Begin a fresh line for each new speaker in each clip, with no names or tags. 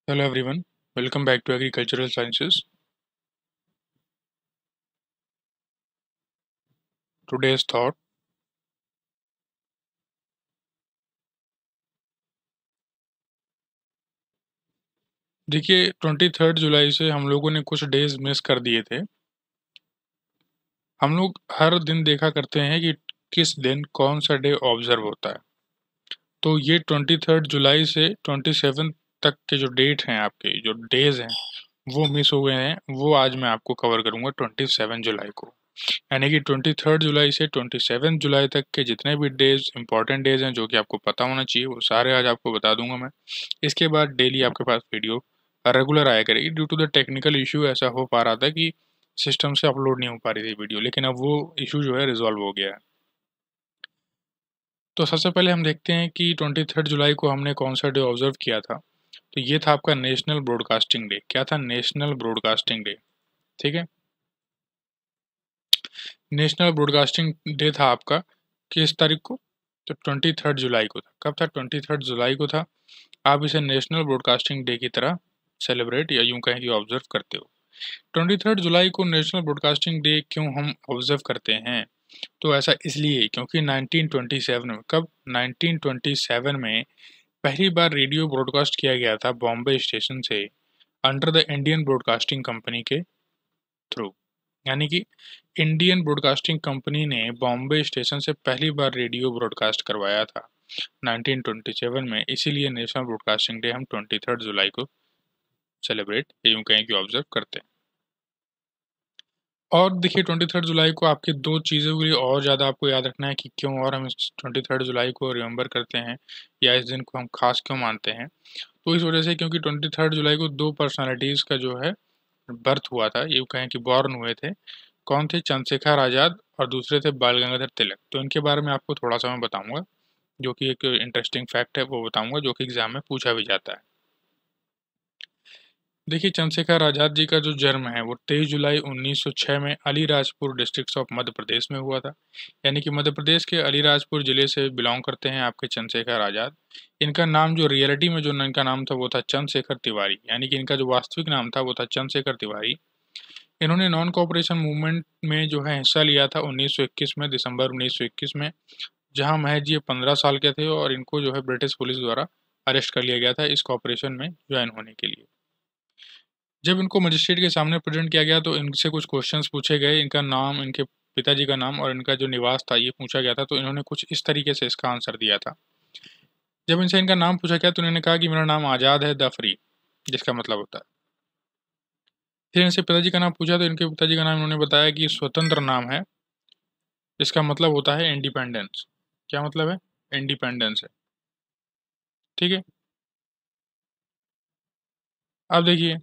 Hello everyone, welcome back to Agricultural Sciences. Today's thought. देखिए 23 जुलाई से हम लोगों ने कुछ डेज मिस कर दिए थे। हम लोग हर दिन देखा करते हैं कि किस दिन कौन सा डे ऑब्जर्व होता है। तो ये 23 जुलाई से 27 तक के जो डेट हैं, आपके जो डेज हैं वो मिस हो गए हैं। वो आज मैं आपको कवर करूंगा 27 जुलाई को। यानी कि 23 जुलाई से 27 जुलाई तक के जितने भी डेज इंपॉर्टेंट डेज हैं जो कि आपको पता होना चाहिए, वो सारे आज आपको बता दूंगा मैं। इसके बाद डेली आपके पास वीडियो रेगुलर आया करेगी। Due to the technical issue ऐसा हो पा रहा था कि सिस्टम से अपलोड नहीं हो पा रही थी वीडियो, लेकिन अब वो इशू जो है रिजॉल्व हो गया है। तो सबसे पहले हम देखते हैं कि 23 जुलाई को हमने कौन सा डे ऑब्जर्व किया था। तो ये था आपका नेशनल ब्रॉडकास्टिंग डे। क्या था? National broadcasting day. ठीक है, नेशनल ब्रॉडकास्टिंग डे था आपका किस तारीख को? तो 23 जुलाई को था। कब था? 23 जुलाई को था। आप इसे नेशनल ब्रॉडकास्टिंग डे की तरह सेलिब्रेट या यूं कहें कि ऑब्जर्व करते हो। 23 जुलाई को नेशनल ब्रॉडकास्टिंग डे क्यों हम ऑब्जर्व करते हैं? तो ऐसा इसलिए क्योंकि 1927 में, कब? 1927 में पहली बार रेडियो ब्रॉडकास्ट किया गया था बॉम्बे स्टेशन से under the Indian broadcasting company के थ्रू। यानी कि इंडियन ब्रॉडकास्टिंग कंपनी ने बॉम्बे स्टेशन से पहली बार रेडियो ब्रॉडकास्ट करवाया था 1927 में। इसीलिए नेशनल ब्रॉडकास्टिंग डे हम 23 जुलाई को सेलिब्रेट यूं कहें कि ऑब्जर्व करते हैं। और देखिए 23 जुलाई को आपकी दो चीज़ों के लिए और ज़्यादा आपको याद रखना है कि क्यों और हम इस 23 जुलाई को रिमेंबर करते हैं या इस दिन को हम खास क्यों मानते हैं। तो इस वजह से क्योंकि 23 जुलाई को दो पर्सनालिटीज़ का जो है बर्थ हुआ था, यूँ कहें कि बॉर्न हुए थे। कौन थे? चंद्रशेखर आज़ाद और दूसरे थे बाल गंगाधर तिलक। तो इनके बारे में आपको थोड़ा सा मैं बताऊंगा, जो कि एक इंटरेस्टिंग फैक्ट है वो बताऊंगा, जो कि एग्जाम में पूछा भी जाता है। देखिए चंद्रशेखर आज़ाद जी का जो जन्म है वो 23 जुलाई 1906 में अलीराजपुर डिस्ट्रिक्ट ऑफ मध्य प्रदेश में हुआ था। यानी कि मध्य प्रदेश के अलीराजपुर जिले से बिलोंग करते हैं आपके चंद्रशेखर आज़ाद। इनका नाम जो रियलिटी में जो इनका नाम था वो था चंद्रशेखर तिवारी। यानी कि इनका जो वास्तविक नाम था वो था चंद्रशेखर तिवारी। इन्होंने नॉन कोऑपरेशन मूवमेंट में जो है हिस्सा लिया था 1921 में, दिसंबर 1921 में, जहां महज ये 15 साल के थे और इनको जो है ब्रिटिश पुलिस द्वारा अरेस्ट कर लिया गया था इस कॉपरेशन में ज्वाइन होने के लिए। जब इनको मजिस्ट्रेट के सामने प्रेजेंट किया गया तो इनसे कुछ क्वेश्चंस पूछे गए। इनका नाम, इनके पिताजी का नाम और इनका जो निवास था ये पूछा गया था। तो इन्होंने कुछ इस तरीके से इसका आंसर दिया था। जब इनसे इनका नाम पूछा गया तो इन्होंने कहा कि मेरा नाम आज़ाद है द फ्री, जिसका मतलब होता है। फिर इनसे पिताजी का नाम पूछा तो इनके पिताजी का नाम इन्होंने बताया कि स्वतंत्र नाम है, इसका मतलब होता है इंडिपेंडेंस। क्या मतलब है? इंडिपेंडेंस है। ठीक है, अब देखिए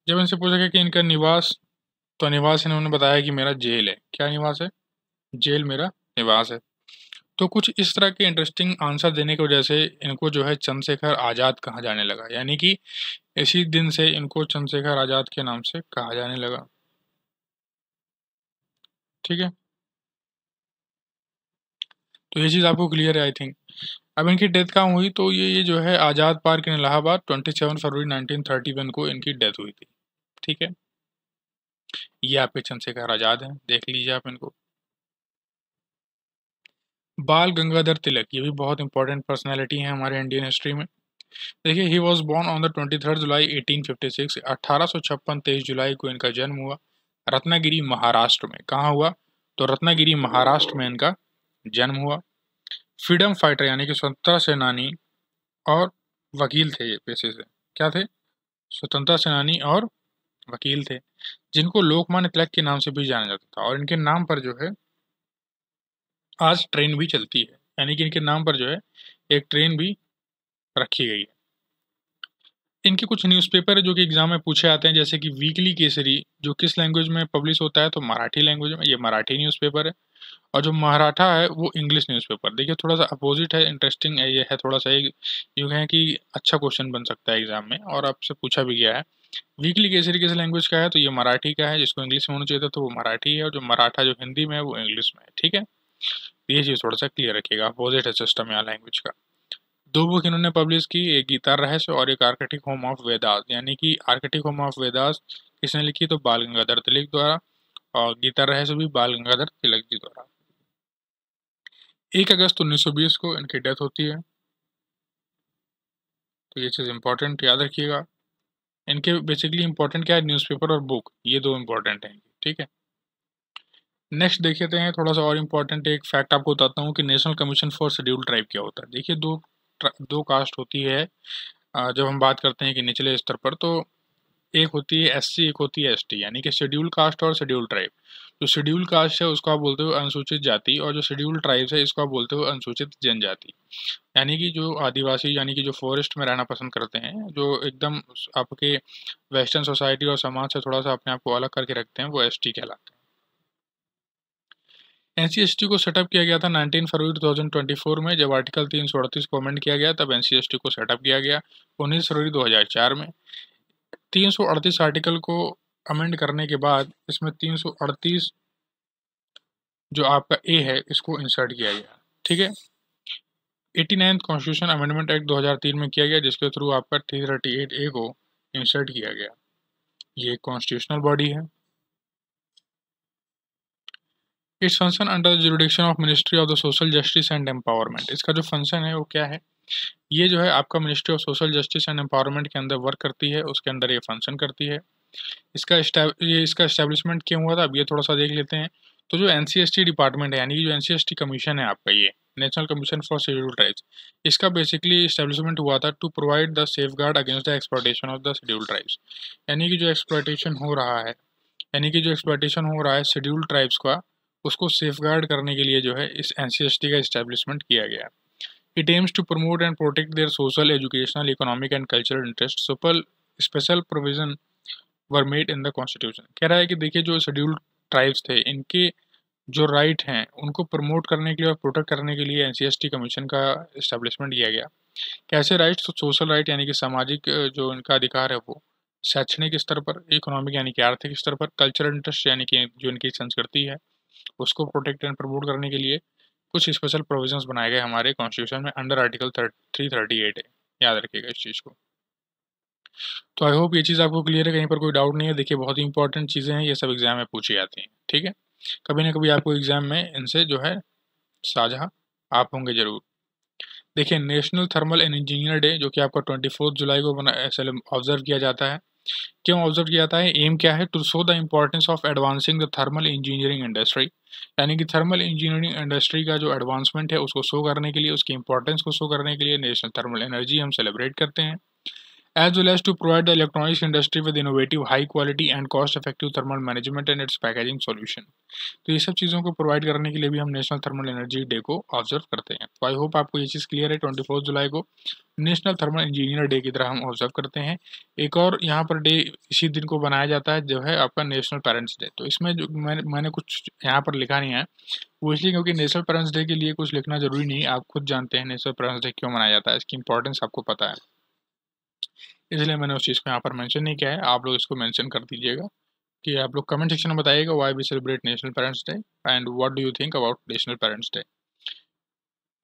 जब इनसे पूछा गया कि इनका निवास, तो निवास इन्होंने बताया कि मेरा जेल है। क्या निवास है? जेल मेरा निवास है। तो कुछ इस तरह के इंटरेस्टिंग आंसर देने की वजह से इनको जो है चंद्रशेखर आज़ाद कहा जाने लगा। यानी कि इसी दिन से इनको चंद्रशेखर आज़ाद के नाम से कहा जाने लगा। ठीक है, तो ये चीज़ आपको क्लियर है आई थिंक। अब इनकी डेथ कहाँ हुई? तो ये जो है आज़ाद पार्क इन इलाहाबाद 27 फरवरी 1931 को इनकी डेथ हुई थी। ठीक है, ये आपके चंद्रशेखर आज़ाद हैं, देख लीजिए आप इनको। बाल गंगाधर तिलक, ये भी बहुत इंपॉर्टेंट पर्सनैलिटी हैं हमारे इंडियन हिस्ट्री में। देखिए he was born on the 23 July 1856। 1856 23 जुलाई को इनका जन्म हुआ रत्नागिरी महाराष्ट्र में। कहाँ हुआ? तो रत्नागिरी महाराष्ट्र में इनका जन्म हुआ। फ्रीडम फाइटर यानी कि स्वतंत्रता सेनानी और वकील थे ये पेशे से। क्या थे? स्वतंत्रता सेनानी और वकील थे, जिनको लोकमान्य तिलक के नाम से भी जाना जाता था। और इनके नाम पर जो है आज ट्रेन भी चलती है। यानी कि इनके नाम पर जो है एक ट्रेन भी रखी गई है। इनके कुछ न्यूज़पेपर है जो कि एग्जाम में पूछे आते हैं, जैसे कि वीकली केसरी, जो किस लैंग्वेज में पब्लिश होता है? तो मराठी लैंग्वेज में। ये मराठी न्यूज़पेपर है। और जो मराठा है वो इंग्लिश न्यूज़पेपर। देखिए थोड़ा सा अपोजिट है, इंटरेस्टिंग है, ये है थोड़ा सा एक यूँ कहें कि अच्छा क्वेश्चन बन सकता है एग्जाम में, और आपसे पूछा भी गया है। वीकली केसरी किस लैंग्वेज का है? तो ये मराठी का है। जिसको इंग्लिश में होना चाहिए था तो वो मराठी है, और जो मराठा जो हिंदी में है वो इंग्लिश में है। ठीक है, ये चीज़ थोड़ा सा क्लियर रखिएगा, अपोजिट है सिस्टम यहाँ लैंग्वेज का। 2 बुक इन्होंने पब्लिश की, एक गीता रहस्य और एक आर्कटिक होम ऑफ वेदास। यानी कि आर्कटिक होम ऑफ वेदास किसने लिखी, तो बाल गंगाधर तिलक द्वारा, और गीता रहस्य भी बाल गंगाधर तिलक जी द्वारा। 1 अगस्त 1920 को इनकी डेथ होती है। तो ये चीज़ इंपॉर्टेंट याद रखिएगा। इनके बेसिकली इंपॉर्टेंट क्या है, न्यूज़पेपर और बुक, ये 2 इंपॉर्टेंट हैं, ठीक है। नेक्स्ट देखते हैं थोड़ा सा और इम्पोर्टेंट एक फैक्ट आपको बताता हूँ कि national commission for schedule tribe क्या होता है। देखिए दो कास्ट होती है जब हम बात करते हैं कि निचले स्तर पर, तो एक होती है एससी, एक होती है एसटी, यानी कि शेड्यूल कास्ट और शेड्यूल ट्राइब। जो शेड्यूल कास्ट है उसको आप बोलते हो अनुसूचित जाति, और जो शेड्यूल ट्राइब्स है इसको आप बोलते हो अनुसूचित जनजाति। यानी कि जो आदिवासी, यानी कि जो फॉरेस्ट में रहना पसंद करते हैं, जो एकदम आपके वेस्टर्न सोसाइटी और समाज से थोड़ा सा अपने आप को अलग करके रखते हैं, वो एसटी कहलाते हैं। एनसीएसटी को सेटअप किया गया था 19 फरवरी 2024 में, जब आर्टिकल 338 को अमेंड किया गया तब एनसीएसटी को सेटअप किया गया। 19 फरवरी 2004 में 338 आर्टिकल को अमेंड करने के बाद इसमें 338 जो आपका ए है इसको इंसर्ट किया गया, ठीक है। 89th कॉन्स्टिट्यूशन अमेंडमेंट एक्ट 2003 में किया गया, जिसके थ्रू आपका 338 ए को इंसर्ट किया गया। ये कॉन्स्टिट्यूशनल बॉडी है। Its function under the jurisdiction of ministry of the social justice and empowerment. इसका जो फंक्शन है वो क्या है, ये जो है आपका ministry of social justice and empowerment के अंदर वर्क करती है, उसके अंदर ये फंक्शन करती है। इसका एस्टेब्लिशमेंट क्यों हुआ था, अब ये थोड़ा सा देख लेते हैं। तो जो एनसीएसटी डिपार्टमेंट है, यानी कि जो एनसीएसटी कमीशन है आपका, ये national commission for scheduled tribes, इसका बेसिकली एस्टेब्लिशमेंट हुआ था to provide the safeguard against the exploitation of the scheduled tribes. यानी कि जो एक्सप्लॉयटेशन हो रहा है, शेड्यूल्ड ट्राइब्स का, उसको सेफगार्ड करने के लिए जो है इस एनसीएसटी का एस्टेब्लिशमेंट किया गया। It aims to promote and protect their social, educational, economic and cultural interest. Special provision were made in the constitution. कह रहा है कि देखिए जो शेड्यूल्ड ट्राइब्स थे, इनके जो राइट हैं उनको प्रमोट करने के लिए और प्रोटेक्ट करने के लिए एनसीएसटी कमीशन का इस्टेब्लिशमेंट किया गया। कैसे राइट्स, तो सोशल राइट यानी कि सामाजिक जो इनका अधिकार है वो, शैक्षणिक स्तर पर, इकोनॉमिक यानी कि आर्थिक स्तर पर, कल्चरल इंटरेस्ट यानी कि जो इनकी संस्कृति है उसको प्रोटेक्ट एंड प्रमोट करने के लिए कुछ स्पेशल प्रोविजंस बनाए गए हमारे कॉन्स्टिट्यूशन में अंडर आर्टिकल 338 है। याद रखिएगा इस चीज़ को। तो आई होप ये चीज़ आपको क्लियर है, कहीं पर कोई डाउट नहीं है। देखिए बहुत ही इंपॉर्टेंट चीज़ें हैं, ये सब एग्जाम में पूछी जाती हैं, ठीक है। कभी ना कभी आपको एग्जाम में इनसे जो है साझा आप होंगे जरूर। देखिए national thermal and engineer day जो कि आपका 24 जुलाई को ऑब्जर्व किया जाता है। क्यों ऑब्जर्व किया जाता है, एम क्या है, to show the importance of advancing the thermal engineering industry. यानी कि थर्मल इंजीनियरिंग इंडस्ट्री का जो एडवांसमेंट है उसको शो करने के लिए, उसकी इंपॉर्टेंस को शो करने के लिए नेशनल थर्मल एनर्जी हम सेलिब्रेट करते हैं। as well as to provide the electronics industry with innovative, high quality and cost effective thermal management and its packaging solution। तो ये सब चीज़ों को प्रोवाइड करने के लिए भी हम नेशनल थर्मल एनर्जी डे को ऑब्जर्व करते हैं। तो आई होप आपको ये चीज़ क्लियर है। 24 जुलाई को नेशनल थर्मल इंजीनियर डे की तरह हम ऑब्जर्व करते हैं। एक और यहाँ पर डे इसी दिन को बनाया जाता है जो है आपका नेशनल पेरेंट्स डे। तो इसमें जो मैंने कुछ यहाँ पर लिखा नहीं है, वो इसलिए क्योंकि नेशनल पेरेंट्स डे के लिए कुछ लिखना जरूरी नहीं है, आप खुद जानते हैं नेशनल पेरेंट्स डे क्यों मनाया जाता है, इसकी इंपॉर्टेंस आपको पता है, इसलिए मैंने उस चीज़ को यहाँ पर मेंशन नहीं किया है। आप लोग इसको मेंशन कर दीजिएगा कि आप लोग कमेंट सेक्शन में बताइएगा why we celebrate national parents day and what do you think about national parents day.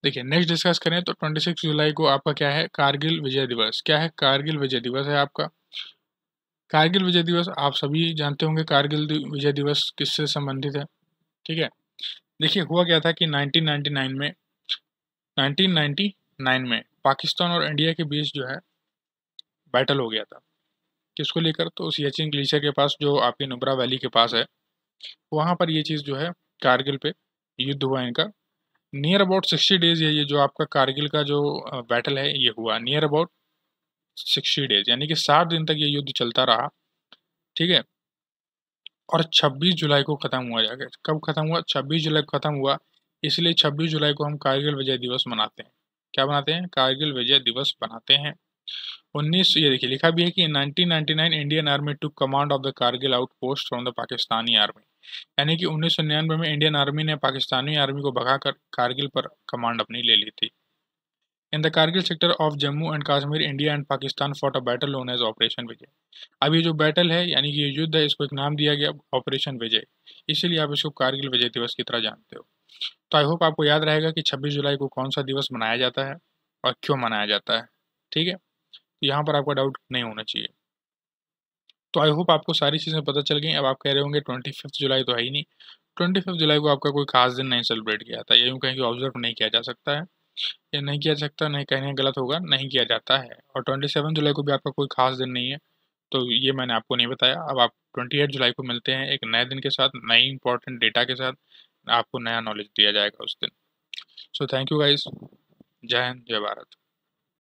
देखिए नेक्स्ट डिस्कस करें तो 26 जुलाई को आपका क्या है, कारगिल विजय दिवस। क्या है, कारगिल विजय दिवस है आपका। कारगिल विजय दिवस आप सभी जानते होंगे, कारगिल विजय दिवस किससे संबंधित है, ठीक है। देखिए हुआ क्या था कि 1999 में पाकिस्तान और इंडिया के बीच जो है बैटल हो गया था। किसको लेकर, तो सियाचिन ग्लेशियर के पास जो आपकी नुब्रा वैली के पास है, वहाँ पर ये चीज़ जो है कारगिल पे युद्ध हुआ इनका। नियर अबाउट 60 डेज ये जो आपका कारगिल का जो बैटल है ये हुआ नियर अबाउट 60 डेज, यानी कि 60 दिन तक ये युद्ध चलता रहा, ठीक है। और 26 जुलाई को ख़त्म हुआ जाकर। कब ख़त्म हुआ, 26 जुलाई को ख़त्म हुआ। इसलिए 26 जुलाई को हम कारगिल विजय दिवस मनाते हैं। क्या बनाते हैं, कारगिल विजय दिवस बनाते हैं। 19 ये देखिए लिखा भी है कि 1999 Indian army took command of the Kargil outpost from the Pakistani army. यानी कि 1999 में इंडियन आर्मी ने पाकिस्तानी आर्मी को भगाकर कारगिल पर कमांड अपनी ले ली थी। In the Kargil sector of Jammu and Kashmir India and Pakistan fought a battle known as operation Vijay. अब ये जो बैटल है यानी कि ये युद्ध है, इसको एक नाम दिया गया ऑपरेशन विजय, इसीलिए आप इसको कारगिल विजय दिवस की तरह जानते हो। तो आई होप आपको याद रहेगा कि 26 जुलाई को कौन सा दिवस मनाया जाता है। और क्यों मनाया जाता है। ठीक है, यहाँ पर आपका डाउट नहीं होना चाहिए। तो आई होप आपको सारी चीज़ें पता चल गई। अब आप कह रहे होंगे 25 जुलाई तो है ही नहीं। 25 जुलाई को आपका कोई खास दिन नहीं सेलिब्रेट किया था, ये यूँ कहीं ऑब्जर्व नहीं किया जा सकता है, ये नहीं किया जा सकता, नहीं कहने गलत होगा, नहीं किया जाता है। और 27 जुलाई को भी आपका कोई खास दिन नहीं है, तो ये मैंने आपको नहीं बताया। अब आप 28 जुलाई को मिलते हैं एक नए दिन के साथ, नई इंपॉर्टेंट डेटा के साथ, आपको नया नॉलेज दिया जाएगा उस दिन। सो थैंक यू गाइस, जय हिंद, जय भारत।